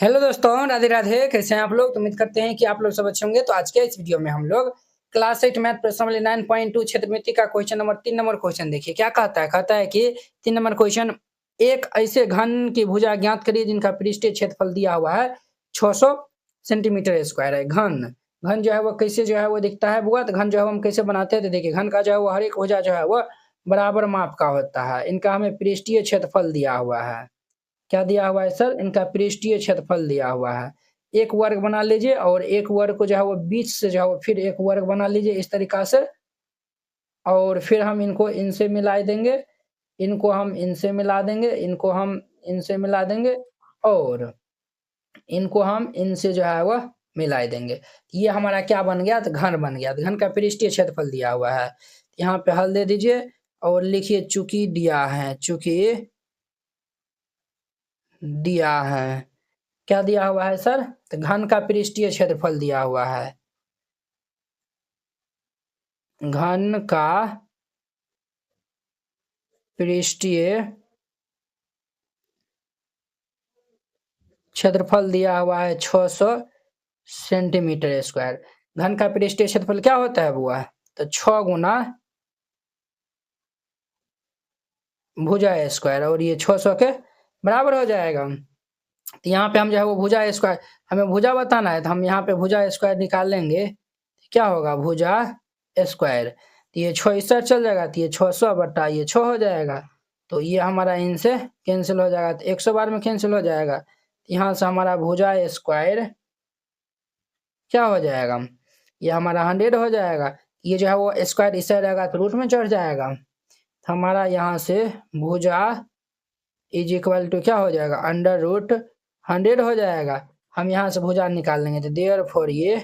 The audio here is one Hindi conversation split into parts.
हेलो दोस्तों, राधे राधे। कैसे हैं आप लोग? तो उम्मीद करते हैं कि आप लोग सब अच्छे होंगे। तो आज के इस वीडियो में हम लोग क्लास 8 मैथ प्रश्न नंबर 9.2 क्षेत्रमिति का क्वेश्चन नंबर 3 नंबर क्वेश्चन देखिए क्या कहता है कि 3 नंबर क्वेश्चन, एक ऐसे घन की भुजा ज्ञात करिए जिनका पृष्ठीय क्षेत्रफल दिया हुआ है 600 सेंटीमीटर स्क्वायर है। घन घन जो है वो कैसे जो है वो दिखता है बुआ? तो घन जो है हम कैसे बनाते हैं? तो देखिए घन का जो है वो हर एक भुजा जो है वो बराबर माप का होता है। इनका हमें पृष्ठीय क्षेत्रफल दिया हुआ है। क्या दिया हुआ है सर? इनका पृष्ठीय क्षेत्रफल दिया हुआ है। एक वर्ग बना लीजिए और एक वर्ग को जो है वो बीच से जो है वो फिर एक वर्ग बना लीजिए इस तरीका से, और फिर हम इनको इनसे मिला देंगे, इनको हम इनसे मिला देंगे, इनको हम इनसे मिला देंगे और इनको हम इनसे जो है वह मिला देंगे। ये हमारा क्या बन गया? तो घन बन गया। तो घन का पृष्ठीय क्षेत्रफल दिया हुआ है। यहाँ पे हल दे दीजिए और लिखिए चूंकि दिया है, चूंकि दिया है। क्या दिया हुआ है सर? तो घन का पृष्ठीय क्षेत्रफल दिया हुआ है। घन का पृष्ठीय क्षेत्रफल दिया हुआ है 600 सेंटीमीटर स्क्वायर। घन का पृष्ठीय क्षेत्रफल क्या होता है बुआ? तो 6 गुना भुजा स्क्वायर, और ये 600 के बराबर हो जाएगा। तो यहाँ पे हम जो है वो भुजा स्क्वायर, हमें भुजा बताना है तो हम यहाँ पे भुजा स्क्वायर निकाल लेंगे। क्या होगा? भुजा स्क्वायर। तो ये 6 इस साइड चल जाएगा तो ये 600 बटा ये 6 हो जाएगा। तो ये हमारा इनसे कैंसिल हो जाएगा, तो 100 बार में कैंसिल हो जाएगा। तो यहाँ से हमारा भुजा स्क्वायर क्या हो जाएगा? ये हमारा 100 हो जाएगा। ये जो है वो स्क्वायर इस साइड आएगा तो रूट में चढ़ जाएगा। तो हमारा यहाँ से भुजा इज इक्वल टू क्या हो जाएगा? अंडर रूट 100 हो जाएगा। हम यहाँ से भुजा निकाल लेंगे तो देयरफॉर ये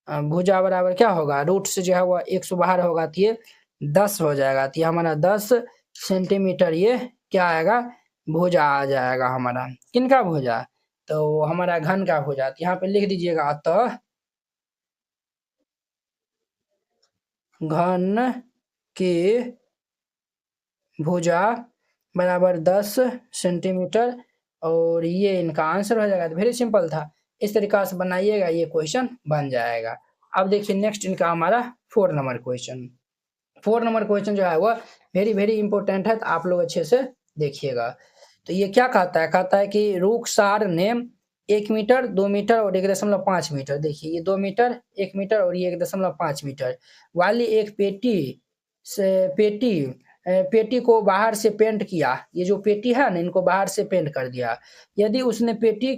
भुजा बराबर क्या होगा? रूट से जो है वो 100 बाहर होगा तो ये 10 हो जाएगा। तो ये हमारा 10 सेंटीमीटर ये क्या आएगा? भुजा आ जाएगा हमारा। किनका भुजा? तो हमारा घन का भुजा। तो यहाँ पे लिख दीजिएगा अतः घन की भुजा बराबर 10 सेंटीमीटर, और ये इनका आंसर हो जाएगा। तो वेरी सिंपल था। इस तरीका से बनाइएगा, ये क्वेश्चन बन जाएगा। अब देखिए नेक्स्ट इनका हमारा 4 नंबर क्वेश्चन। 4 नंबर क्वेश्चन जो है वो वेरी वेरी इंपॉर्टेंट है, तो आप लोग अच्छे से देखिएगा। तो ये क्या कहता है कि रूकसार ने 1 मीटर, 2 मीटर और 1.5 मीटर, देखिए ये 2 मीटर, 1 मीटर और ये 1.5 मीटर वाली एक पेटी को बाहर से पेंट किया। ये जो पेटी है ना, इनको बाहर से पेंट कर दिया। यदि उसने पेटी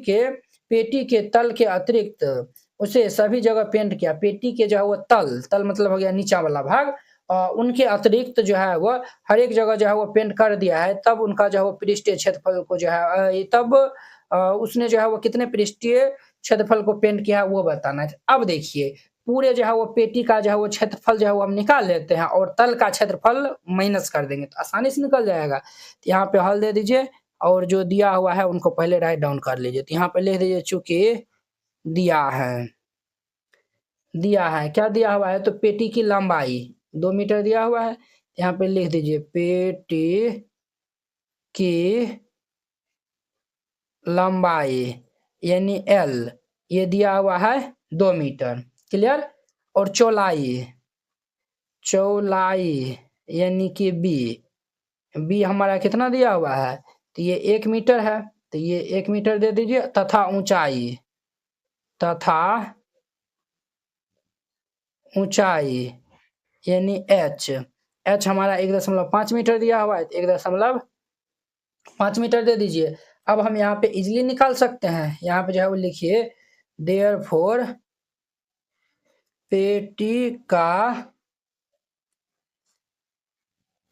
के तल के अतिरिक्त उसे सभी जगह पेंट किया। पेटी के जो है वो तल मतलब हो गया नीचा वाला भाग, उनके अतिरिक्त जो है वो हर एक जगह जो है वो पेंट कर दिया है, तब उनका जो है वो पृष्ठीय क्षेत्रफल को जो है तब उसने जो है वो कितने पृष्ठीय क्षेत्रफल को पेंट किया है वो बताना है। अब देखिए पूरे जो है वो पेटी का जो है वो क्षेत्रफल जो है वो हम निकाल लेते हैं और तल का क्षेत्रफल माइनस कर देंगे तो आसानी से निकल जाएगा। तो यहाँ पे हल दे दीजिए और जो दिया हुआ है उनको पहले राइट डाउन कर लीजिए। तो यहाँ पे लिख दीजिए चूंकि दिया है क्या दिया हुआ है? तो पेटी की लंबाई 2 मीटर दिया हुआ है। यहाँ पे लिख दीजिए पेटी की लंबाई यानी एल ये दिया हुआ है 2 मीटर। क्लियर? और चौलाई यानी कि बी हमारा कितना दिया हुआ है? तो ये 1 मीटर है, तो ये 1 मीटर दे दीजिए। तथा ऊंचाई यानी एच हमारा 1.5 मीटर दिया हुआ है, 1.5 मीटर दे दीजिए। अब हम यहाँ पे इजीली निकाल सकते हैं। यहाँ पे जो है वो लिखिए देयरफॉर पेटी का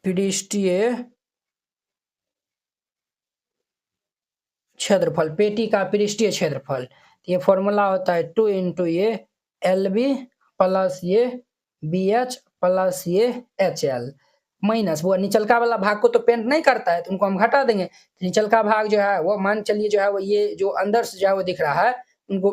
पृष्ठीय क्षेत्रफल, पेटी का पृष्ठीय क्षेत्रफल, ये फॉर्मूला होता है 2 इंटू ये LB प्लस ये BH प्लस ये HL माइनस वो निचलका वाला भाग को तो पेंट नहीं करता है तो उनको हम घटा देंगे। निचलका भाग जो है वो मान चलिए जो है वो ये जो अंदर से जो है वो दिख रहा है उनको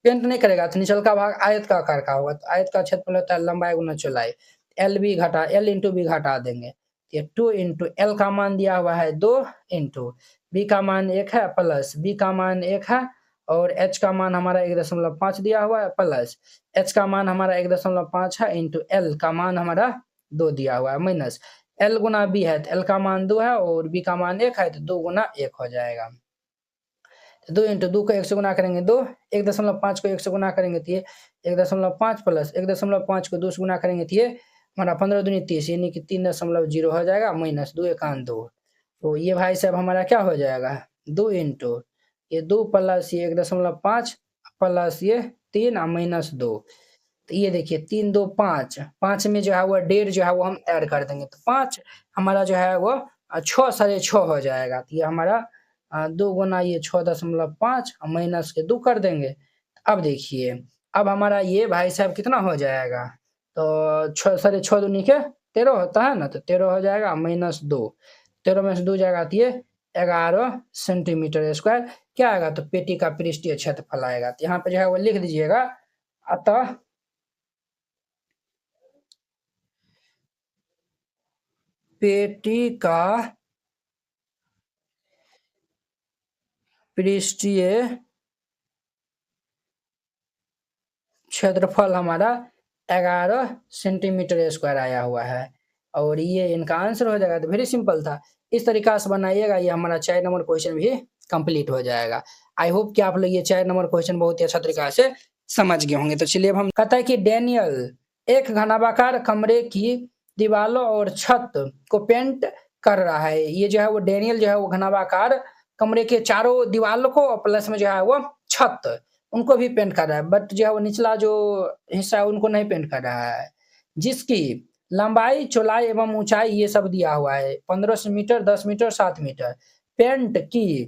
पेंट नहीं करेगा, तो निचलका भाग आयत का आकार का होगा। तो आयत का क्षेत्रफल होता है लंबाई गुना चौड़ाई। L इंटू बी घटा देंगे। ये 2 इंटू L का मान दिया हुआ है 2 इंटू बी का मान 1 है प्लस बी का मान 1 है और एच का मान हमारा 1.5 दिया हुआ है प्लस एच का मान हमारा 1.5 है इंटू एल का मान हमारा 2 दिया हुआ है माइनस एल गुना बी है तो एल का मान 2 है और बी का मान 1 है तो 2 गुना 1 हो जाएगा। तो 2 इंटू 2 को 1 से गुना करेंगे 2, 1.5 को 1 से गुना करेंगे तो ये 1.5 प्लस 1.5 को 2 से गुना करेंगे तो ये हमारा 15 दूनी 30 यानी कि 3.0 हो जाएगा माइनस 2 एकान 2। तो ये भाई साहब हमारा क्या हो जाएगा 2 इंटू ये 2 प्लस ये 1.5 प्लस ये 3 और माइनस 2। तो ये देखिए 3 2 5 5 में जो है वो 1.5 जो है वो हम ऐड कर देंगे तो 5 हमारा जो है वो 6 6.5 हो जाएगा। तो ये हमारा 2 गुना ये 6.5 माइनस के 2 कर देंगे। अब देखिए अब हमारा ये भाई साहब कितना हो जाएगा तो 6 6.5 दूनी के 13 होता है ना तो 13 हो जाएगा माइनस 2 13 में से 2 जाएगा तो ये 11 सेंटीमीटर स्क्वायर क्या आएगा तो पेटी का पृष्ठीय क्षेत्रफल आएगा। तो यहाँ पे जो है वो लिख दीजिएगा अतः पेटी का पृष्ठीय क्षेत्रफल हमारा 11 सेंटीमीटर स्क्वायर आया हुआ है और ये इनका आंसर हो जाएगा। तो वेरी सिंपल था, इस तरीका से बनाइएगा ये हमारा 4 नंबर क्वेश्चन भी कंप्लीट हो जाएगा। आई होप कि आप लोग ये 4 नंबर क्वेश्चन बहुत ही अच्छा तरीका से समझ गए होंगे। तो चलिए अब हम कहता है कि डैनियल एक घनाभाकार कमरे की दीवारों और छत को पेंट कर रहा है। ये जो है वो डैनियल जो है वो घनाभाकार कमरे के चारों दीवारों को और प्लस में जो है वो छत उनको भी पेंट कर रहा है बट जो है वो निचला जो हिस्सा है उनको नहीं पेंट कर रहा है, जिसकी लंबाई चौड़ाई एवं ऊंचाई ये सब दिया हुआ है 15 मीटर 10 मीटर 7 मीटर। पेंट की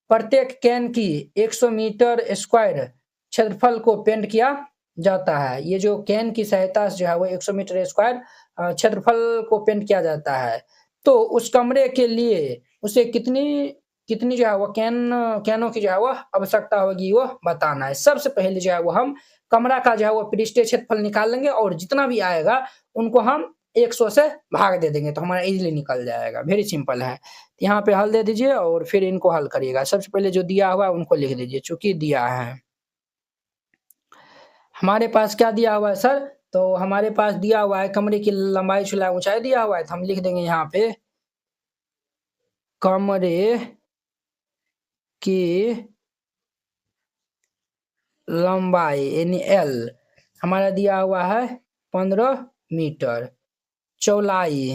प्रत्येक कैन की 100 मीटर स्क्वायर क्षेत्रफल को पेंट किया जाता है। ये जो कैन की सहायता से जो है वो 100 मीटर स्क्वायर क्षेत्रफल को पेंट किया जाता है। तो उस कमरे के लिए उसे कितनी कितनी जो है वो कैनों की जो है वो आवश्यकता होगी वो बताना है। सबसे पहले जो है वो हम कमरा का जो है वो पृष्ठीय क्षेत्रफल निकाल लेंगे और जितना भी आएगा उनको हम 100 से भाग दे देंगे तो हमारा इजीली निकल जाएगा। वेरी सिंपल है। यहाँ पे हल दे दीजिए और फिर इनको हल करिएगा। सबसे पहले जो दिया हुआ है उनको लिख दीजिए चूंकि दिया है। हमारे पास क्या दिया हुआ है सर, तो हमारे पास दिया हुआ है कमरे की लंबाई चौड़ाई ऊंचाई दिया हुआ है तो हम लिख देंगे यहाँ पे कमरे की लंबाई यानी एल हमारा दिया हुआ है 15 मीटर, चौड़ाई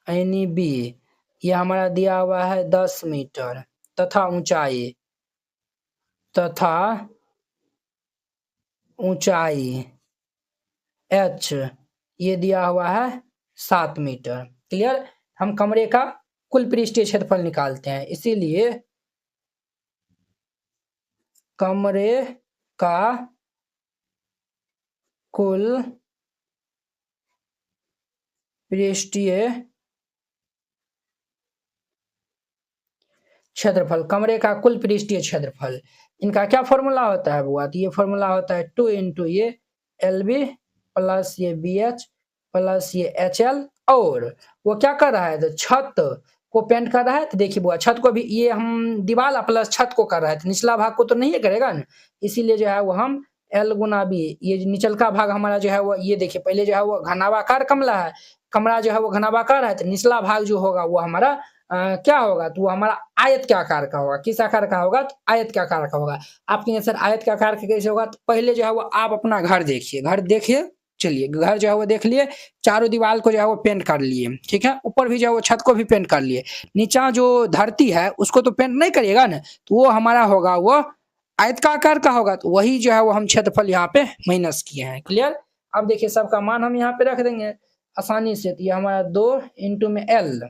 यानी बी ये हमारा दिया हुआ है 10 मीटर तथा ऊंचाई एच ये दिया हुआ है 7 मीटर। क्लियर। हम कमरे का कुल पृष्ठीय क्षेत्रफल निकालते हैं, इसीलिए कमरे का कुल पृष्ठीय क्षेत्रफल कमरे का कुल पृष्ठीय क्षेत्रफल इनका क्या फॉर्मूला होता है बुआ, तो ये फॉर्मूला होता है 2 इंटू ये एल बी प्लस ये बी एच प्लस ये एच एल। और वो क्या कर रहा है तो छत को पेंट कर रहा है। तो देखिए बुआ छत को भी ये हम दीवार प्लस छत को कर रहा है तो निचला भाग को तो नहीं करेगा ना, इसीलिए जो है वो हम एल गुना बी ये निचल का भाग हमारा जो है वो ये देखिए पहले जो है वो घनाभाकार कमरा जो है वो घनाभाकार है तो निचला भाग जो होगा वो हमारा क्या होगा तो वो हमारा आयत के आकार का होगा। किस आकार का होगा तो आयत के आकार का होगा। आपके सर आयत के आकार का कैसे होगा तो पहले जो है वो आप अपना घर देखिए चलिए घर जो है वो देख लिए, चारों दीवार को जो है वो पेंट कर लिए, ठीक है, ऊपर भी जो है वो छत को भी पेंट कर लिए, नीचा जो धरती है उसको तो पेंट नहीं करिएगा ना तो वो हमारा होगा वो आयत का आकार का होगा तो वही जो है वो हम क्षेत्रफल यहाँ पे माइनस किए हैं। क्लियर। अब देखिए सबका मान हम यहाँ पे रख देंगे आसानी से। तो ये हमारा 2 इंटू में एल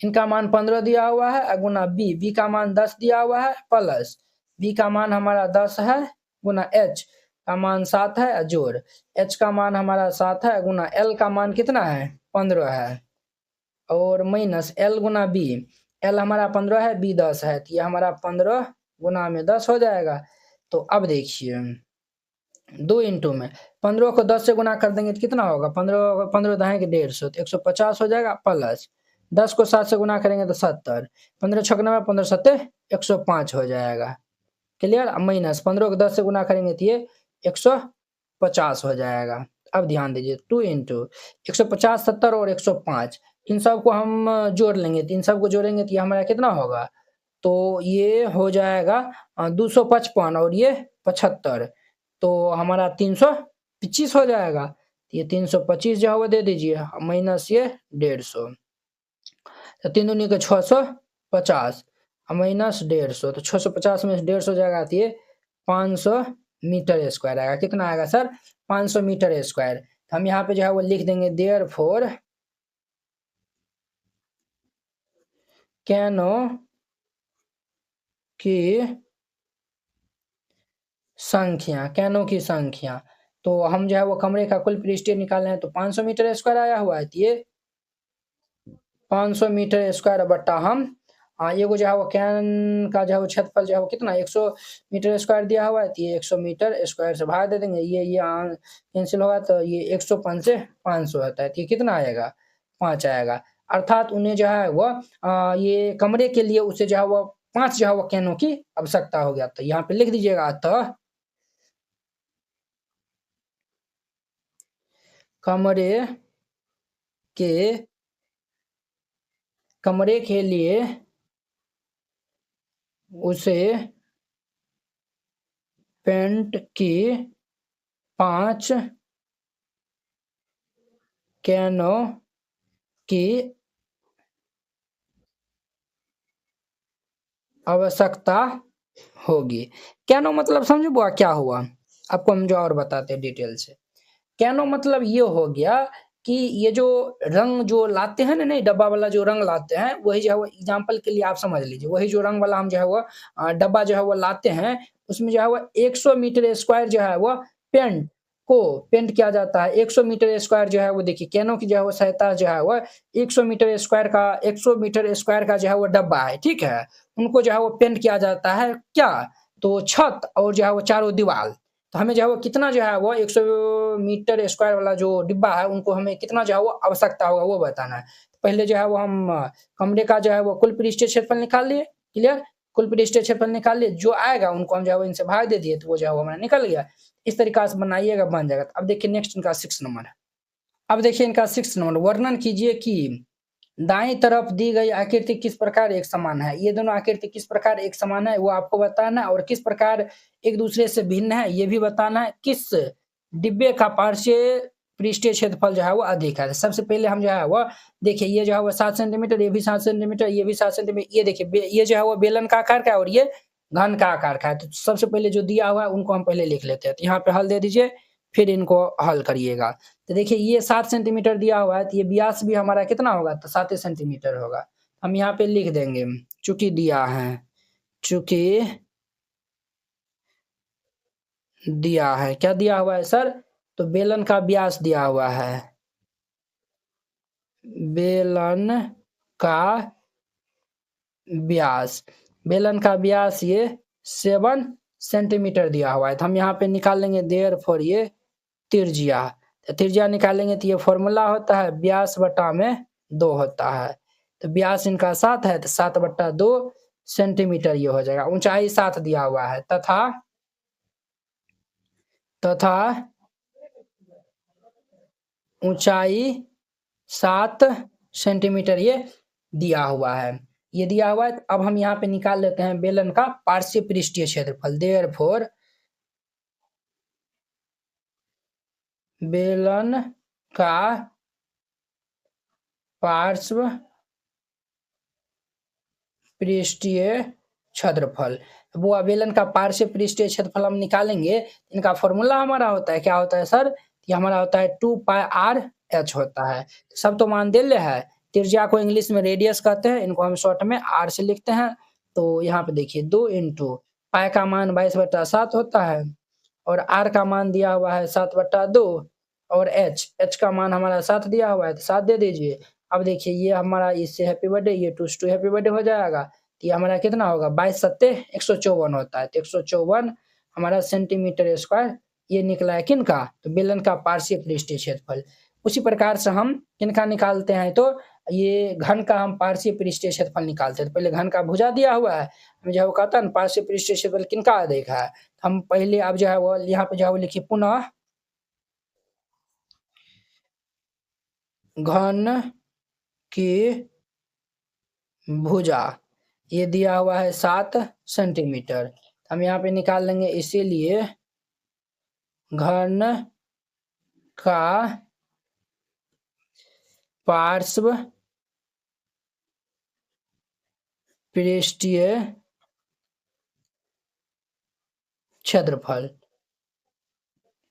इनका मान 15 दिया हुआ है गुना बी का मान 10 दिया हुआ है प्लस बी का मान हमारा 10 है गुना एच का मान 7 है जोड़ एच का मान हमारा 7 है गुना एल का मान कितना है 15 है और माइनस एल गुना बी एल हमारा 15 है बी 10 है तो ये हमारा 15 गुना में 10 हो जाएगा। तो अब देखिए 2 इंटू में 15 को 10 से गुना कर देंगे तो कितना होगा 15 10 के 150 तो 150 हो जाएगा प्लस 10 को 7 से गुना करेंगे तो 70, 15 छक 90, 15 सत्ते 105 हो जाएगा। क्लियर? माइनस 15 को 10 से गुना करेंगे तो ये 150 हो जाएगा। अब ध्यान दीजिए 2 इंटू 150, 70 और 105, इन सबको हम जोड़ लेंगे, तो इन सबको जोड़ेंगे तो ये हमारा कितना होगा, तो ये हो जाएगा 255 और ये 75, तो हमारा 325 हो जाएगा। तो ये 325 जो है वो दे दीजिए, माइनस ये 150, तो 3 दूनी के 650 माइनस 150, तो 650 में 150 जाएगा तो ये 500 मीटर स्क्वायर आएगा। कितना आएगा सर? 500 metre square. तो हम यहाँ पे जो है वो लिख देंगे देयरफॉर कैनो की संख्या, कैनो की संख्या, तो हम जो है वो कमरे का कुल पृष्ठीय निकालना है, तो 500 मीटर स्क्वायर आया हुआ है, तो ये 500 मीटर स्क्वायर बट्टा हम ये को जो है वो कैन का जो है वो क्षेत्रफल जो है वो कितना 100 मीटर स्क्वायर दिया हुआ है, तो ये 100 मीटर स्क्वायर से भाग दे देंगे, ये कैंसिल होगा, तो ये 105 से 500 आता है, तो ये कितना आएगा? 5 आएगा। अर्थात उन्हें जो है वो ये कमरे के लिए उसे जो है वो 5 जो है वो कैनों की आवश्यकता हो गया। तो यहाँ पे लिख दीजिएगा, अतः कमरे के लिए उसे पेंट की 5 कैनों की आवश्यकता होगी। कैनो मतलब समझो बुआ क्या हुआ, आपको हम जो और बताते हैं डिटेल से। कैनो मतलब ये हो गया कि ये जो रंग जो लाते हैं ना, नहीं डब्बा वाला जो रंग लाते हैं, वही जो है वो एग्जाम्पल के लिए आप समझ लीजिए, वही जो रंग वाला हम जो है वो डब्बा जो है वो लाते हैं, उसमें जो है वो 100 मीटर स्क्वायर जो है वो पेंट किया जाता है। 100 मीटर स्क्वायर जो है वो देखिए कैनो की जो है वो सहायता जो है वो 100 मीटर स्क्वायर का जो है वो डब्बा है, ठीक है। उनको जो है वो पेंट किया जाता है क्या, तो छत और जो है वो चारों दीवार। तो हमें जो है वो कितना जो है वो 100 मीटर स्क्वायर वाला जो डिब्बा है, उनको हमें कितना जो है वो आवश्यकता होगा वो बताना है। पहले जो है वो हम कमरे का जो है वो कुल पृष्ठीय क्षेत्रफल निकाल लिए, क्लियर? कुल पृष्ठीय क्षेत्रफल निकाल लिए, जो आएगा उनको हम जो है वो इनसे भाग दे दिए, तो वो जो है वो हमारा निकल गया। इस तरीका से बनाइएगा, बन जाएगा। अब देखिए नेक्स्ट इनका 6 नंबर है। अब देखिए इनका 6 नंबर, वर्णन कीजिए कि दाईं तरफ दी गई आकृति किस प्रकार एक समान है। ये दोनों आकृति किस प्रकार एक समान है वो आपको बताना है, और किस प्रकार एक दूसरे से भिन्न है ये भी बताना है। किस डिब्बे का पार्श्व पृष्ठीय क्षेत्रफल जो है वो अधिक है। सबसे पहले हम जो है वो देखिए, ये जो है वो 7 सेंटीमीटर, ये भी 7 सेंटीमीटर, ये भी 7 सेंटीमीटर, ये देखिए ये जो है वो बेलन का आकार का है और ये घन का आकार का है। तो सबसे पहले जो दिया हुआ है उनको हम पहले लिख लेते हैं। तो यहाँ पे हल दे दीजिए, फिर इनको हल करिएगा। तो देखिए ये 7 सेंटीमीटर दिया हुआ है, तो ये व्यास भी हमारा कितना होगा, तो 7 सेंटीमीटर होगा। हम यहाँ पे लिख देंगे चूंकि दिया है, चूंकि दिया है, क्या दिया हुआ है सर, तो बेलन का व्यास दिया हुआ है, बेलन का व्यास, बेलन का व्यास ये 7 सेंटीमीटर दिया हुआ है। तो हम यहाँ पे निकाल लेंगे देयरफॉर ये त्रिज्या, तो त्रिज्या निकालेंगे तो ये फॉर्मूला होता है व्यास बटा में 2 होता है। तो व्यास इनका 7 है, तो 7 बट्टा 2 सेंटीमीटर ये हो जाएगा। ऊंचाई 7 दिया हुआ है, तथा ऊंचाई 7 सेंटीमीटर ये दिया हुआ है, ये दिया हुआ है। अब हम यहाँ पे निकाल लेते हैं बेलन का पार्श्व पृष्ठीय क्षेत्रफल। देयरफॉर बेलन का पार्श्व पृष्ठीय क्षेत्रफल, वो बेलन का पार्श्व पृष्ठीय क्षेत्रफल हम निकालेंगे। इनका फॉर्मूला हमारा होता है, क्या होता है सर, ये हमारा होता है 2 पाई आर एच होता है। सब तो मान दे ले है, त्रिज्या को इंग्लिश में रेडियस कहते हैं, इनको हम शॉर्ट में आर से लिखते हैं। तो यहाँ पे देखिए 2 इंटू पाई का मान 22/7 होता है, और आर का मान दिया हुआ है 7/2, और एच का मान हमारा 7 दिया हुआ है, तो 7 दे दीजिए। अब देखिए ये हमारा इससे हैप्पी बर्थडे, ये 2 से 2 हैप्पी बर्थडे हो जाएगा। तो ये हमारा कितना होगा, 22 सत्ते 154 होता है। तो 154 हमारा सेंटीमीटर स्क्वायर ये निकला है किनका, तो बेलन का पार्श्व पृष्ठीय क्षेत्रफल। उसी प्रकार से हम किनका निकालते हैं, तो ये घन का हम पार्श्वीय पृष्ठीय क्षेत्रफल निकालते हैं। तो पहले घन का भुजा दिया हुआ है, हमें जो है वो कहता है ना पार्श्वीय पृष्ठीय क्षेत्रफल किनका अधिक है। हम पहले अब जो है वो यहाँ पे जो है वो लिखिए पुनः घन की भुजा, ये दिया हुआ है 7 सेंटीमीटर। हम यहाँ पे निकाल लेंगे, इसीलिए घन का पार्श्व पृष्ठीय क्षेत्रफल,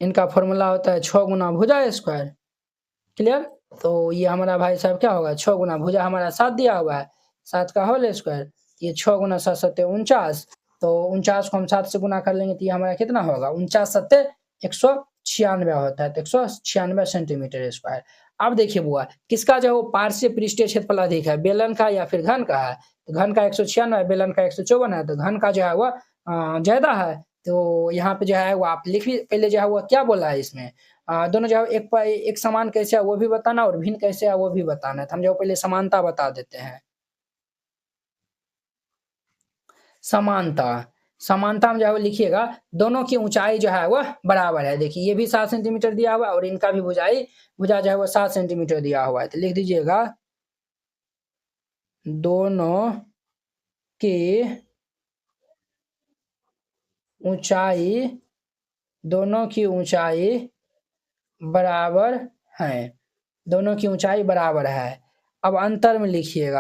इनका फॉर्मूला होता है 6 गुना भुजा स्क्वायर। क्लियर। तो ये हमारा भाई साहब क्या होगा, 6 गुना भुजा हमारा 7 दिया हुआ है, 7 का होल स्क्वायर, ये 6 गुना 7 सत्ते 49। तो 49 को हम 7 से गुना कर लेंगे तो ये हमारा कितना होगा, 49 सत्ते 196 होता है, तो 196 सेंटीमीटर स्क्वायर। अब देखिए बुआ, किसका जो पार्श्व पृष्ठीय क्षेत्रफल अधिक है, बेलन का या फिर घन का है। तो घन का 196 है, बेलन का 154 है, तो घन का जो है वह ज्यादा है। तो यहाँ पे जो है वो आप लिख भी, पहले जो है वो क्या बोला है इसमें, दोनों जो है एक समान कैसे है वो भी बताना और भिन्न कैसे है वो भी बताना है। तो हम जो पहले समानता बता देते हैं। समानता, समानता में जो है वो लिखिएगा, दोनों की ऊंचाई जो है वह बराबर है। देखिए ये भी 7 सेंटीमीटर दिया हुआ है और इनका भी भुजा जो है वो 7 सेंटीमीटर दिया हुआ है। तो लिख दीजिएगा दोनों की ऊंचाई, दोनों की ऊंचाई बराबर है, दोनों की ऊंचाई बराबर है। अब अंतर में लिखिएगा,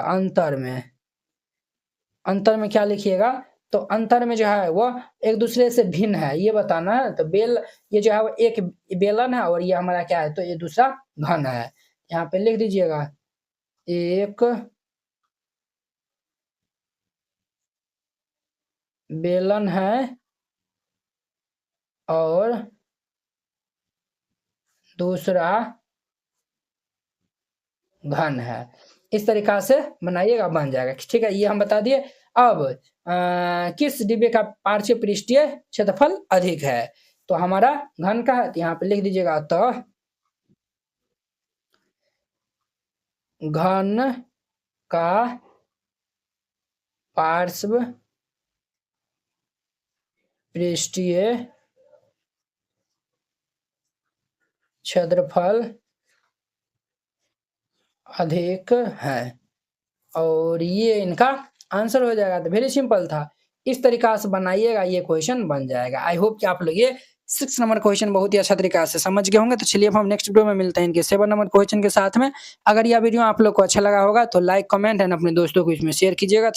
अंतर में क्या लिखिएगा, तो अंतर में जो है वो एक दूसरे से भिन्न है ये बताना है। तो ये जो है वो एक बेलन है और ये हमारा क्या है, तो ये दूसरा घन है। यहाँ पे लिख दीजिएगा एक बेलन है और दूसरा घन है। इस तरीका से बनाइएगा, बन जाएगा। ठीक है, ये हम बता दिए। अब किस डिब्बे का पार्श्व पृष्ठीय क्षेत्रफल अधिक है, तो हमारा घन का है। तो यहाँ पे लिख दीजिएगा, तो घन का पार्श्व पृष्ठीय क्षेत्रफल अधिक है, और ये इनका आंसर हो जाएगा। तो वेरी सिंपल था, इस तरीका से बनाइएगा, ये क्वेश्चन बन जाएगा। आई होप कि आप लोग ये 6 नंबर क्वेश्चन बहुत ही अच्छा तरीका से समझ गए होंगे। तो चलिए अब हम नेक्स्ट वीडियो में मिलते हैं इनके 7 नंबर क्वेश्चन के साथ में। अगर यह वीडियो आप लोग को अच्छा लगा होगा तो लाइक, कमेंट एंड अपने दोस्तों को इसमें शेयर कीजिएगा।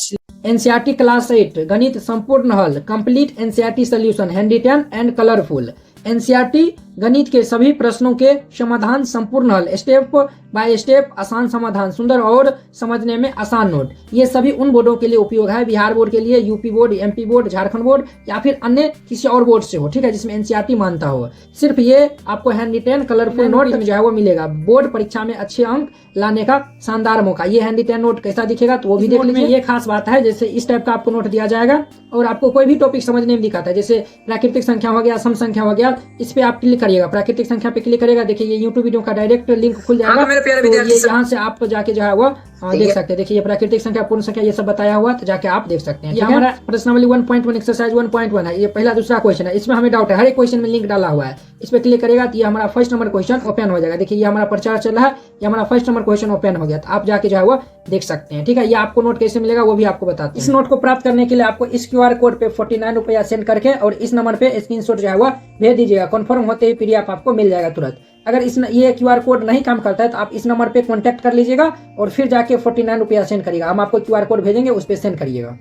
एनसीईआरटी क्लास 8 गणित संपूर्ण हल complete NCERT solution handwritten and colourful. NCERT गणित के सभी प्रश्नों के समाधान संपूर्ण हल, स्टेप बाय स्टेप आसान समाधान, सुंदर और समझने में आसान नोट। ये सभी उन बोर्डों के लिए उपयोग है, बिहार बोर्ड के लिए, UP board, MP board, Jharkhand board या फिर अन्य किसी और बोर्ड से हो, ठीक है, जिसमें एनसीईआरटी मानता हो। सिर्फ ये आपको हैंड रिटेन कलरफुल नोट जो है वो मिलेगा, बोर्ड परीक्षा में अच्छे अंक लाने का शानदार मौका। ये हैंड रिटेन नोट कैसा दिखेगा तो वो भी देख लीजिए। ये खास बात है, जैसे इस टाइप का आपको नोट दिया जाएगा और आपको कोई भी टॉपिक समझने में दिखाता है, जैसे प्राकृतिक संख्या हो गया, सम संख्या हो गया, इस पे आप क्लिक करिएगा, प्राकृतिक संख्या पे क्लिक करेगा, देखिए ये यूट्यूब वीडियो का डायरेक्ट लिंक खुल जाएगा। तो ये यहाँ से आप जाके जो है वो देख सकते हैं। देखिए ये प्राकृतिक संख्या, पूर्ण संख्या, ये सब बताया हुआ, तो जाके आप देख सकते हैं। ये हमारा प्रश्नावली 1.1 एक्सरसाइज 1.1 है, ये पहला दूसरा क्वेश्चन है। इसमें हमें डाउट है, हर एक क्वेश्चन में लिंक डाला हुआ है, इस पे क्लिक करेगा तो ये हमारा फर्स्ट नंबर क्वेश्चन ओपन हो जाएगा। देखिए ये हमारा प्रचार चल रहा है, ये हमारा फर्स्ट नंबर क्वेश्चन ओपन हो गया, तो आप जाके जो है वो देख सकते हैं। ठीक है, ये आपको नोट कैसे मिलेगा वो भी आपको बताते हैं। इस नोट को प्राप्त करने के लिए आपको इस QR कोड पे 49 रुपया सेंड करके और इस नंबर पे स्क्रीनशॉट जो है वो भेज दीजिएगा। कन्फर्म होते ही PDF आपको मिल जाएगा तुरंत। अगर ये QR कोड नहीं काम करता है तो आप इस नंबर पे कांटेक्ट कर लीजिएगा और फिर जाके 49 रुपया सेंड करिएगा। हम आपको QR कोड भेजेंगे, उस पर सेंड करिएगा।